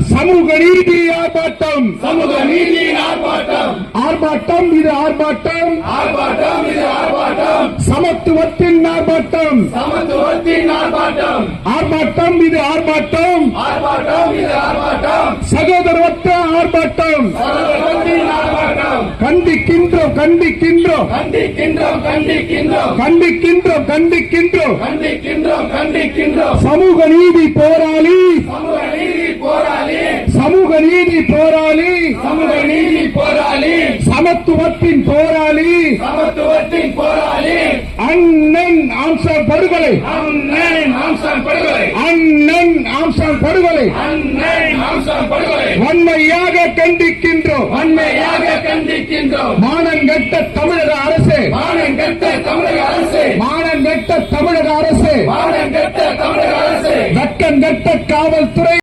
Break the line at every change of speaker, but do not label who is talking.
சமூக நீதி ஆர்ப்பாட்டம்,
சமூக நீதியின் ஆர்ப்பாட்டம்,
ஆர்ப்பாட்டம் இது ஆர்ப்பாட்டம்,
ஆர்ப்பாட்டம் இது ஆர்ப்பாட்டம்,
சமத்துவத்தின் ஆர்ப்பாட்டம்,
சமத்துவத்தின் ஆர்ப்பாட்டம்,
ஆர்ப்பாட்டம் இது ஆர்ப்பாட்டம்,
ஆர்ப்பாட்டம் இது ஆர்ப்பாட்டம்,
சகோதரவற்ற ஆர்ப்பாட்டம்,
சமத்துவத்தின் ஆர்ப்பாட்டம்,
கண்டிக்கின்றோம் கண்டிக்கின்றோம்
கண்டிக்கின்றோம் கண்டிக்கின்றோம்
கண்டிக்கின்றோம் கண்டிக்கின்றோம்
கண்டிக்கின்றோம் கண்டிக்கின்றோம்
சமூக நீதி போராளி,
சமூக நீதி போராளி,
சமூக நீதி போராளி,
சமூக நீதி போராளி,
சமத்துவத்தின் போராளி,
சமத்துவத்தின் போராளி,
அண்ணன் ஆம்சான் படுகொலை,
அண்ணன் ஆம்சான் படுகொலை,
அண்ணன் ஆம்சான் படுகொலை
அண்ணன் ஆம்சான் படுகொலை
வன்மையாக கண்டிக்கின்றோம்.
வன்மையாக கண்டிக்கின்றோம்.
மானங்கெட்ட தமிழக அரசு,
மானங்கெட்ட தமிழக அரசு,
மானங்கெட்ட தமிழக அரசு,
மானங்கெட்ட தமிழக அரசு,
வெட்கங்கெட்ட காவல்துறை